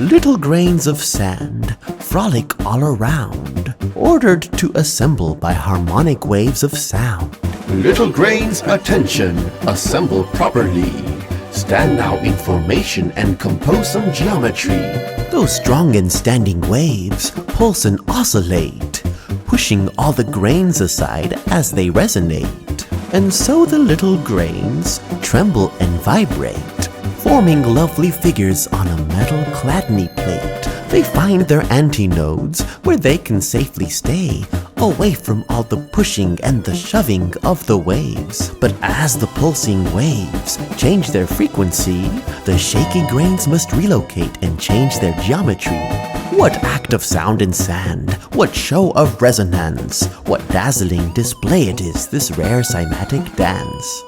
Little grains of sand frolic all around, ordered to assemble by harmonic waves of sound. Little grains, attention, assemble properly. Stand now in formation and compose some geometry. Those strong and standing waves pulse and oscillate, pushing all the grains aside as they resonate. And so the little grains tremble and vibrate, forming lovely figures on a metal Chladni plate. They find their antinodes where they can safely stay, away from all the pushing and the shoving of the waves. But as the pulsing waves change their frequency, the shaky grains must relocate and change their geometry. What act of sound and sand, what show of resonance, what dazzling display it is, this rare cymatic dance.